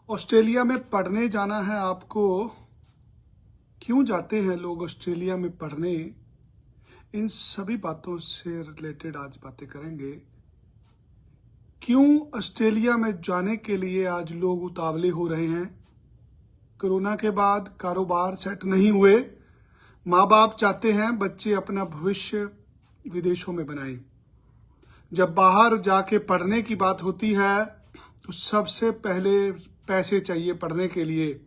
Australia में पढ़ने जाना है आपको। क्यों जाते हैं लोग ऑस्ट्रेलिया में पढ़ने? इन सभी बातों से रिलेटेड आज बातें करेंगे। क्यों ऑस्ट्रेलिया में जाने के लिए आज लोग उतावले हो रहे हैं? कोरोना के बाद कारोबार सेट नहीं हुए, माँ बाप चाहते हैं बच्चे अपना भविष्य विदेशों में बनाएं। जब बाहर जाके पढ़ने की बात होती है तो सबसे पहले पैसे चाहिए पढ़ने के लिए।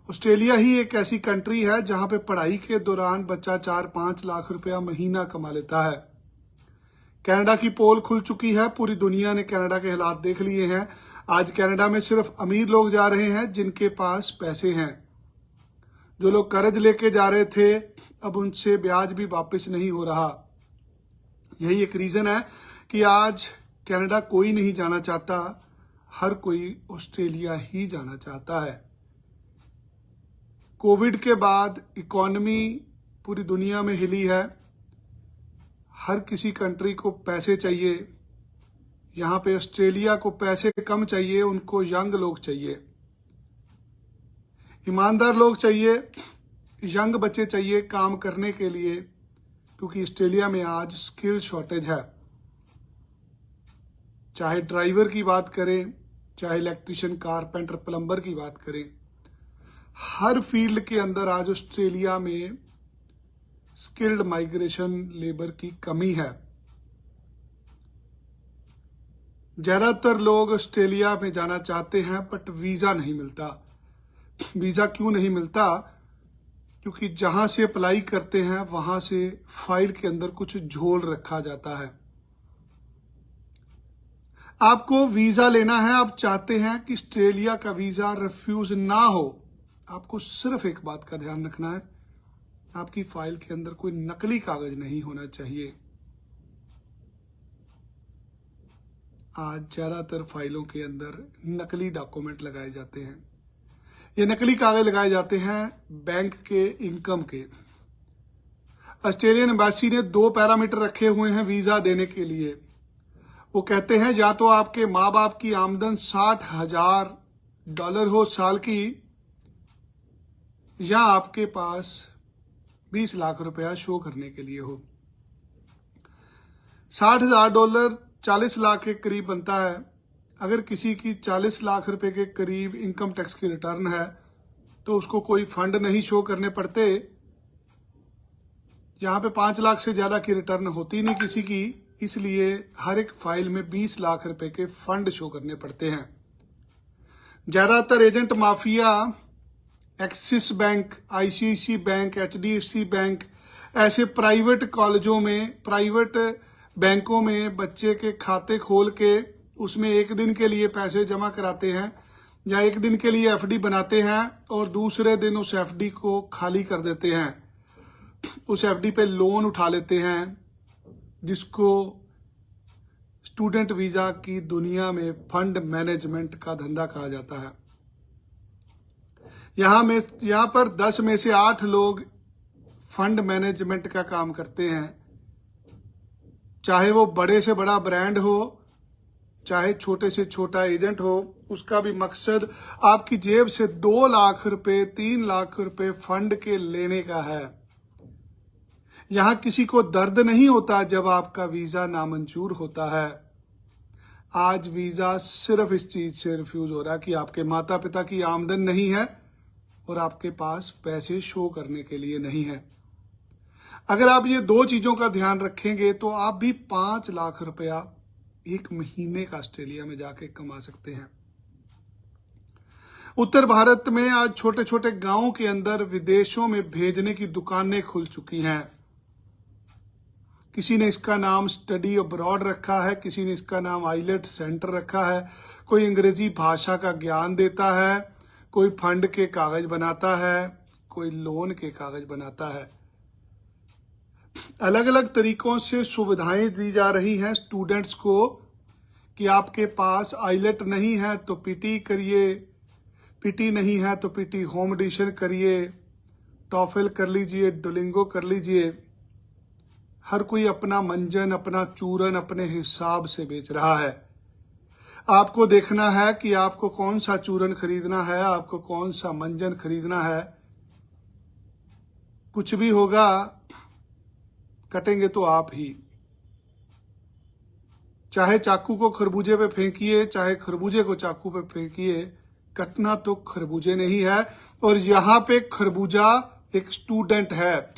ऑस्ट्रेलिया ही एक ऐसी कंट्री है जहां पे पढ़ाई के दौरान बच्चा 4-5 लाख रुपया महीना कमा लेता है। कनाडा की पोल खुल चुकी है, पूरी दुनिया ने कनाडा के हालात देख लिए हैं। आज कनाडा में सिर्फ अमीर लोग जा रहे हैं जिनके पास पैसे हैं। जो लोग कर्ज लेके जा रहे थे अब उनसे ब्याज भी वापस नहीं हो रहा। यही एक रीजन है कि आज कनाडा कोई नहीं जाना चाहता, हर कोई ऑस्ट्रेलिया ही जाना चाहता है। कोविड के बाद इकोनॉमी पूरी दुनिया में हिली है। हर किसी कंट्री को पैसे चाहिए। यहाँ पे ऑस्ट्रेलिया को पैसे कम चाहिए, उनको यंग लोग चाहिए, ईमानदार लोग चाहिए, यंग बच्चे चाहिए काम करने के लिए, क्योंकि ऑस्ट्रेलिया में आज स्किल शॉर्टेज है। चाहे ड्राइवर की बात करें, चाहे इलेक्ट्रिशियन, कारपेंटर, प्लम्बर की बात करें, हर फील्ड के अंदर आज ऑस्ट्रेलिया में स्किल्ड माइग्रेशन लेबर की कमी है। ज्यादातर लोग ऑस्ट्रेलिया में जाना चाहते हैं बट वीजा नहीं मिलता। वीजा क्यों नहीं मिलता? क्योंकि जहां से अप्लाई करते हैं वहां से फाइल के अंदर कुछ झोल रखा जाता है। आपको वीजा लेना है, आप चाहते हैं कि ऑस्ट्रेलिया का वीजा रिफ्यूज ना हो। आपको सिर्फ एक बात का ध्यान रखना है, आपकी फाइल के अंदर कोई नकली कागज नहीं होना चाहिए। आज ज्यादातर फाइलों के अंदर नकली डॉक्यूमेंट लगाए जाते हैं। ये नकली कागज लगाए जाते हैं बैंक के, इनकम के। ऑस्ट्रेलियन एम्बेसी ने 2 पैरामीटर रखे हुए हैं वीजा देने के लिए। वो कहते हैं या तो आपके माँ बाप की आमदन $60,000 हो साल की, या आपके पास 20 लाख रुपया शो करने के लिए हो। $60,000 40 लाख के करीब बनता है। अगर किसी की 40 लाख रुपए के करीब इनकम टैक्स की रिटर्न है तो उसको कोई फंड नहीं शो करने पड़ते। यहाँ पे 5 लाख से ज्यादा की रिटर्न होती नहीं किसी की, इसलिए हर एक फाइल में 20 लाख रुपए के फंड शो करने पड़ते हैं। ज्यादातर agent mafia Axis bank, ICICI bank, HDFC bank, ऐसे प्राइवेट कॉलेजों में, प्राइवेट बैंकों में बच्चे के खाते खोल के उसमें एक दिन के लिए पैसे जमा कराते हैं या एक दिन के लिए एफडी बनाते हैं और दूसरे दिन उस एफडी को खाली कर देते हैं। उस एफडी पे लोन उठा लेते हैं, जिसको स्टूडेंट वीजा की दुनिया में फंड मैनेजमेंट का धंधा कहा जाता है। यहाँ पर 10 में से 8 लोग फंड मैनेजमेंट का काम करते हैं। चाहे वो बड़े से बड़ा ब्रांड हो, चाहे छोटे से छोटा एजेंट हो, उसका भी मकसद आपकी जेब से 2 लाख रुपए, 3 लाख रुपए फंड के लेने का है। यहां किसी को दर्द नहीं होता जब आपका वीजा नामंजूर होता है। आज वीजा सिर्फ इस चीज से रिफ्यूज हो रहा है कि आपके माता पिता की आमदन नहीं है और आपके पास पैसे शो करने के लिए नहीं है। अगर आप ये 2 चीजों का ध्यान रखेंगे तो आप भी 5 लाख रुपया एक महीने का ऑस्ट्रेलिया में जाके कमा सकते हैं। उत्तर भारत में आज छोटे छोटे गांवों के अंदर विदेशों में भेजने की दुकानें खुल चुकी हैं। किसी ने इसका नाम स्टडी अब्रॉड रखा है, किसी ने इसका नाम आइलेट सेंटर रखा है। कोई अंग्रेजी भाषा का ज्ञान देता है, कोई फंड के कागज बनाता है, कोई लोन के कागज बनाता है। अलग अलग तरीकों से सुविधाएं दी जा रही हैं स्टूडेंट्स को कि आपके पास आइलेट नहीं है तो पीटी करिए, पीटी नहीं है तो पीटी होम एडिशन करिए, टॉफल कर लीजिए, डुलिंगो कर लीजिए। हर कोई अपना मंजन, अपना चूरन अपने हिसाब से बेच रहा है। आपको देखना है कि आपको कौन सा चूरन खरीदना है, आपको कौन सा मंजन खरीदना है। कुछ भी होगा, कटेंगे तो आप ही। चाहे चाकू को खरबूजे पे फेंकिए, चाहे खरबूजे को चाकू पे फेंकिए, कटना तो खरबूजे नहीं है। और यहां पे खरबूजा एक स्टूडेंट है।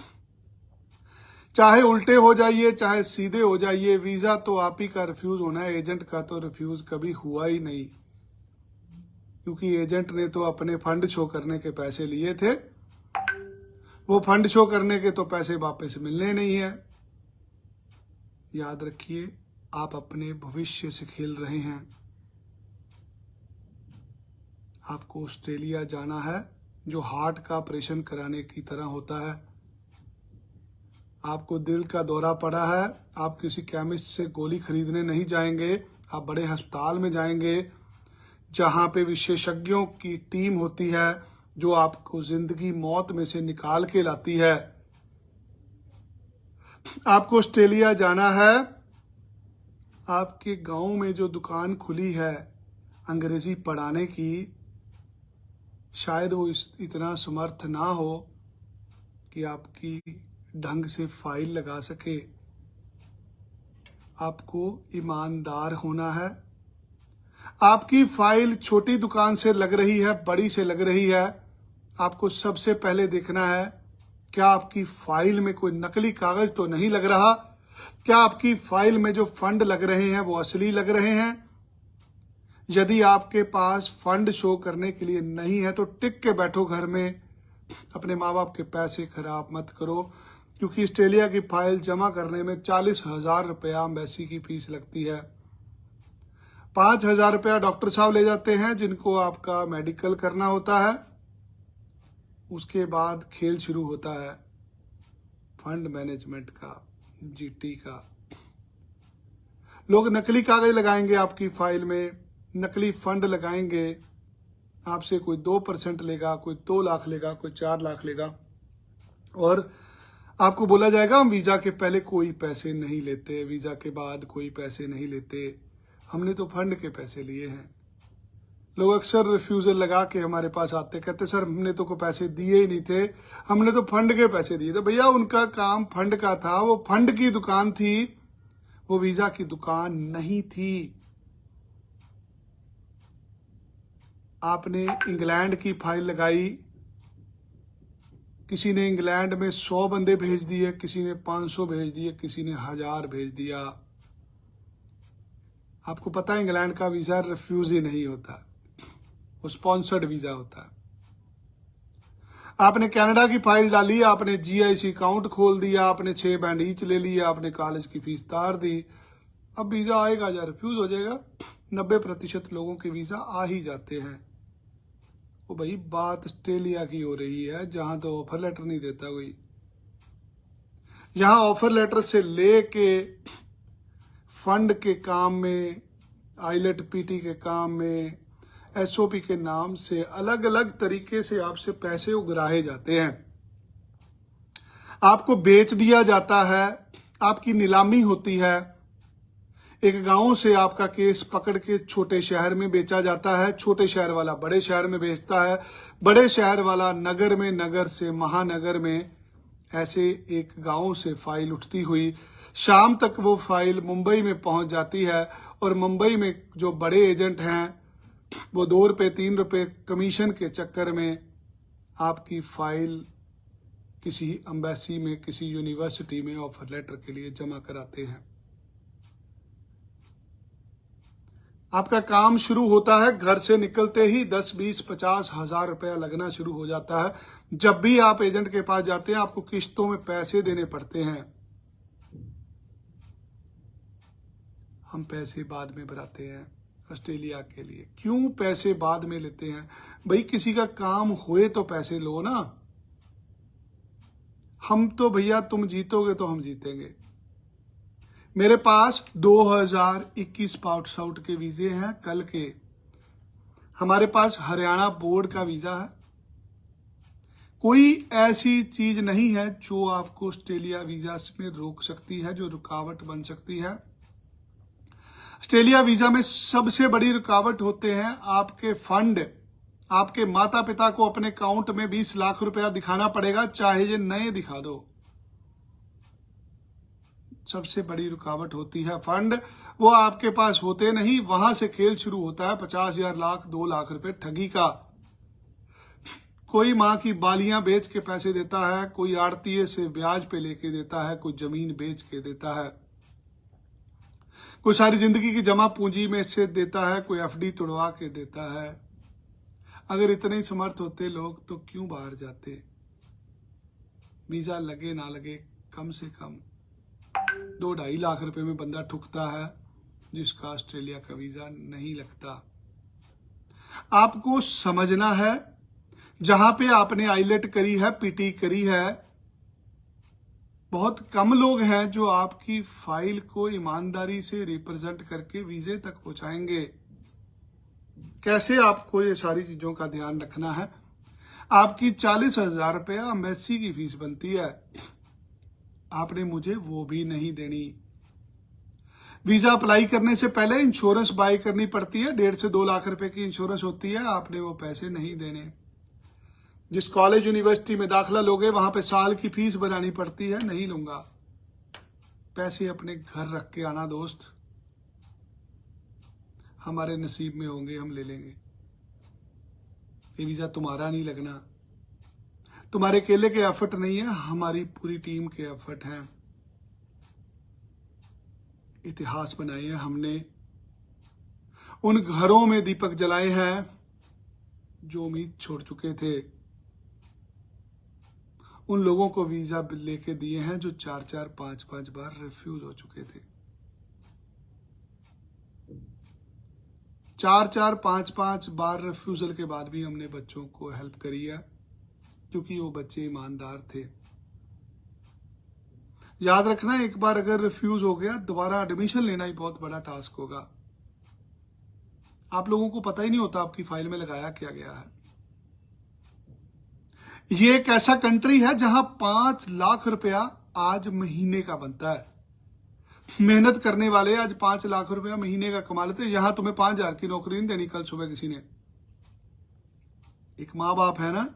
चाहे उल्टे हो जाइए, चाहे सीधे हो जाइए, वीजा तो आप ही का रिफ्यूज होना है, एजेंट का तो रिफ्यूज कभी हुआ ही नहीं। क्योंकि एजेंट ने तो अपने फंड शो करने के पैसे लिए थे, वो फंड शो करने के तो पैसे वापस मिलने नहीं है। याद रखिए, आप अपने भविष्य से खेल रहे हैं। आपको ऑस्ट्रेलिया जाना है, जो हार्ट का ऑपरेशन कराने की तरह होता है। आपको दिल का दौरा पड़ा है, आप किसी केमिस्ट से गोली खरीदने नहीं जाएंगे, आप बड़े अस्पताल में जाएंगे, जहां पे विशेषज्ञों की टीम होती है, जो आपको जिंदगी मौत में से निकाल के लाती है। आपको ऑस्ट्रेलिया जाना है। आपके गांव में जो दुकान खुली है अंग्रेजी पढ़ाने की, शायद वो इतना समर्थ ना हो कि आपकी ढंग से फाइल लगा सके। आपको ईमानदार होना है। आपकी फाइल छोटी दुकान से लग रही है, बड़ी से लग रही है, आपको सबसे पहले देखना है क्या आपकी फाइल में कोई नकली कागज तो नहीं लग रहा, क्या आपकी फाइल में जो फंड लग रहे हैं वो असली लग रहे हैं। यदि आपके पास फंड शो करने के लिए नहीं है तो टिक के बैठो घर में, अपने माँ बाप के पैसे खराब मत करो। क्योंकि ऑस्ट्रेलिया की फाइल जमा करने में 40,000 रुपया एम्बेसी की फीस लगती है। 5,000 रुपया डॉक्टर साहब ले जाते हैं जिनको आपका मेडिकल करना होता है। उसके बाद खेल शुरू होता है फंड मैनेजमेंट का, जीटी का। लोग नकली कागज लगाएंगे आपकी फाइल में, नकली फंड लगाएंगे। आपसे कोई 2% लेगा, कोई 2 लाख लेगा, कोई 4 लाख लेगा, और आपको बोला जाएगा हम वीजा के पहले कोई पैसे नहीं लेते, वीजा के बाद कोई पैसे नहीं लेते, हमने तो फंड के पैसे लिए हैं। लोग अक्सर रिफ्यूजल लगा के हमारे पास आते, कहते सर हमने तो कोई पैसे दिए ही नहीं थे, हमने तो फंड के पैसे दिए थे। भैया उनका काम फंड का था, वो फंड की दुकान थी, वो वीजा की दुकान नहीं थी। आपने इंग्लैंड की फाइल लगाई, किसी ने इंग्लैंड में 100 बंदे भेज दिए, किसी ने 500 भेज दिए, किसी ने 1000 भेज दिया। आपको पता है इंग्लैंड का वीजा रिफ्यूज ही नहीं होता, वो स्पॉन्सर्ड वीजा होता है। आपने कनाडा की फाइल डाली, आपने जीआईसी अकाउंट खोल दिया, आपने 6 बैंड ईच ले लिया, आपने कॉलेज की फीस तार दी, अब वीजा आएगा या रिफ्यूज हो जाएगा। 90% लोगों के वीजा आ ही जाते हैं। वो भाई बात ऑस्ट्रेलिया की हो रही है, जहां तो ऑफर लेटर नहीं देता कोई। यहां ऑफर लेटर से लेके फंड के काम में, आईलेट पीटी के काम में, एसओपी के नाम से अलग अलग तरीके से आपसे पैसे उगराहे जाते हैं। आपको बेच दिया जाता है, आपकी नीलामी होती है। एक गांव से आपका केस पकड़ के छोटे शहर में बेचा जाता है, छोटे शहर वाला बड़े शहर में बेचता है, बड़े शहर वाला नगर में, नगर से महानगर में। ऐसे एक गांव से फाइल उठती हुई शाम तक वो फाइल मुंबई में पहुंच जाती है, और मुंबई में जो बड़े एजेंट हैं वो 2 रुपए 3 रुपए कमीशन के चक्कर में आपकी फाइल किसी एम्बेसी में, किसी यूनिवर्सिटी में ऑफर लेटर के लिए जमा कराते हैं। आपका काम शुरू होता है घर से निकलते ही 10, 20, 50 हजार रुपया लगना शुरू हो जाता है। जब भी आप एजेंट के पास जाते हैं आपको किस्तों में पैसे देने पड़ते हैं। हम पैसे बाद में भराते हैं ऑस्ट्रेलिया के लिए। क्यों पैसे बाद में लेते हैं? भाई किसी का काम हुए तो पैसे लो ना। हम तो भैया तुम जीतोगे तो हम जीतेंगे। मेरे पास 2021 पाउट आउट के वीजे हैं कल के। हमारे पास हरियाणा बोर्ड का वीजा है। कोई ऐसी चीज नहीं है जो आपको ऑस्ट्रेलिया वीजा में रोक सकती है, जो रुकावट बन सकती है। ऑस्ट्रेलिया वीजा में सबसे बड़ी रुकावट होते हैं आपके फंड। आपके माता पिता को अपने अकाउंट में 20 लाख रुपया दिखाना पड़ेगा, चाहे ये नए दिखा दो। सबसे बड़ी रुकावट होती है फंड। वो आपके पास होते नहीं, वहां से खेल शुरू होता है 50,000 लाख 2 लाख रुपए ठगी का। कोई मां की बालियां बेच के पैसे देता है, कोई आड़तीये से ब्याज पे लेके देता है, कोई जमीन बेच के देता है, कोई सारी जिंदगी की जमा पूंजी में से देता है, कोई एफडी तोड़वा के देता है। अगर इतने ही समर्थ होते लोग तो क्यों बाहर जाते? वीजा लगे ना लगे, कम से कम 2-2.5 लाख रुपए में बंदा ठुकता है, जिसका ऑस्ट्रेलिया का वीजा नहीं लगता। आपको समझना है, जहां पे आपने आईलेट करी है, पीटी करी है, बहुत कम लोग हैं जो आपकी फाइल को ईमानदारी से रिप्रेजेंट करके वीजे तक पहुंचाएंगे। कैसे आपको ये सारी चीजों का ध्यान रखना है। आपकी 40,000 रुपया एम्बेसी की फीस बनती है, आपने मुझे वो भी नहीं देनी। वीजा अप्लाई करने से पहले इंश्योरेंस बाय करनी पड़ती है, 1.5 से 2 लाख रुपए की इंश्योरेंस होती है, आपने वो पैसे नहीं देने। जिस कॉलेज यूनिवर्सिटी में दाखिला लोगे वहां पे साल की फीस बनानी पड़ती है, नहीं लूंगा। पैसे अपने घर रख के आना दोस्त, हमारे नसीब में होंगे, हम ले लेंगे। ये वीजा तुम्हारा नहीं लगना, तुम्हारे अकेले के एफर्ट नहीं है, हमारी पूरी टीम के एफर्ट हैं। इतिहास बनाए हैं हमने, उन घरों में दीपक जलाए हैं जो उम्मीद छोड़ चुके थे, उन लोगों को वीजा लेके दिए हैं जो 4-4, 5-5 बार रिफ्यूज हो चुके थे। 4-4, 5-5 बार रिफ्यूजल के बाद भी हमने बच्चों को हेल्प करी है, क्योंकि वो बच्चे ईमानदार थे। याद रखना, एक बार अगर रिफ्यूज हो गया, दोबारा एडमिशन लेना ही बहुत बड़ा टास्क होगा। आप लोगों को पता ही नहीं होता आपकी फाइल में लगाया क्या गया है। ये एक ऐसा कंट्री है जहां 5 लाख रुपया आज महीने का बनता है। मेहनत करने वाले आज 5 लाख रुपया महीने का कमा लेते हैं। यहां तुम्हें 5,000 की नौकरी नहीं देनी कल सुबह किसी ने। एक माँ बाप है ना,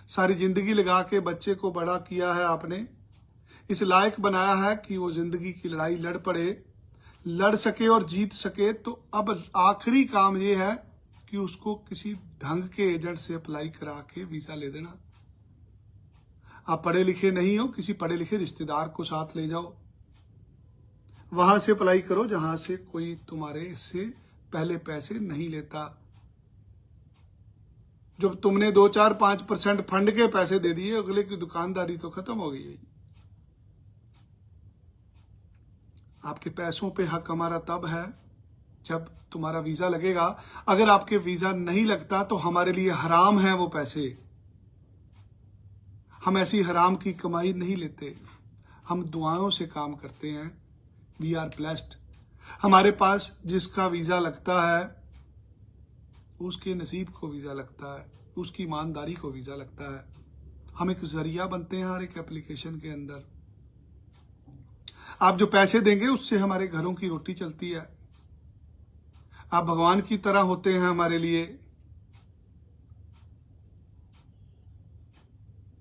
सारी जिंदगी लगा के बच्चे को बड़ा किया है आपने, इस लायक बनाया है कि वो जिंदगी की लड़ाई लड़ सके और जीत सके। तो अब आखिरी काम ये है कि उसको किसी ढंग के एजेंट से अप्लाई करा के वीजा ले देना। आप पढ़े लिखे नहीं हो, किसी पढ़े लिखे रिश्तेदार को साथ ले जाओ, वहां से अप्लाई करो जहां से कोई तुम्हारे से पहले पैसे नहीं लेता। जब तुमने 2-4-5% फंड के पैसे दे दिए, अगले की दुकानदारी तो खत्म हो गई। आपके पैसों पे हक हमारा तब है जब तुम्हारा वीजा लगेगा। अगर आपके वीजा नहीं लगता तो हमारे लिए हराम है वो पैसे। हम ऐसी हराम की कमाई नहीं लेते, हम दुआओं से काम करते हैं। We are blessed. हमारे पास जिसका वीजा लगता है उसके नसीब को वीजा लगता है, उसकी ईमानदारी को वीजा लगता है। हम एक जरिया बनते हैं हर एक एप्लीकेशन के अंदर। आप जो पैसे देंगे उससे हमारे घरों की रोटी चलती है। आप भगवान की तरह होते हैं हमारे लिए।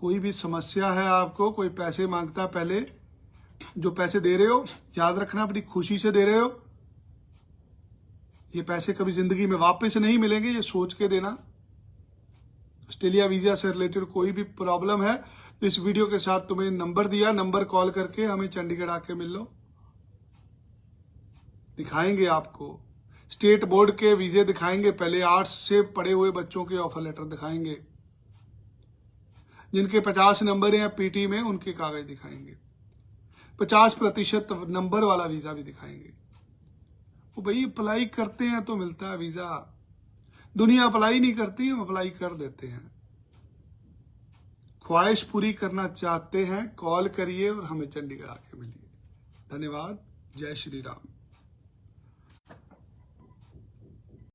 कोई भी समस्या है आपको, कोई पैसे मांगता है, पहले जो पैसे दे रहे हो याद रखना अपनी खुशी से दे रहे हो। ये पैसे कभी जिंदगी में वापस नहीं मिलेंगे, ये सोच के देना। ऑस्ट्रेलिया वीजा से रिलेटेड कोई भी प्रॉब्लम है तो इस वीडियो के साथ तुम्हें नंबर दिया, नंबर कॉल करके हमें चंडीगढ़ आके मिल लो, दिखाएंगे आपको। स्टेट बोर्ड के वीजे दिखाएंगे, पहले आर्ट्स से पढ़े हुए बच्चों के ऑफर लेटर दिखाएंगे, जिनके 50 नंबर हैं पीटी में उनके कागज दिखाएंगे, 50% नंबर वाला वीजा भी दिखाएंगे। वो भाई अप्लाई करते हैं तो मिलता है वीजा, दुनिया अप्लाई नहीं करती, हम अप्लाई कर देते हैं। ख्वाहिश पूरी करना चाहते हैं, कॉल करिए और हमें चंडीगढ़ आके मिलिए। धन्यवाद। जय श्री राम।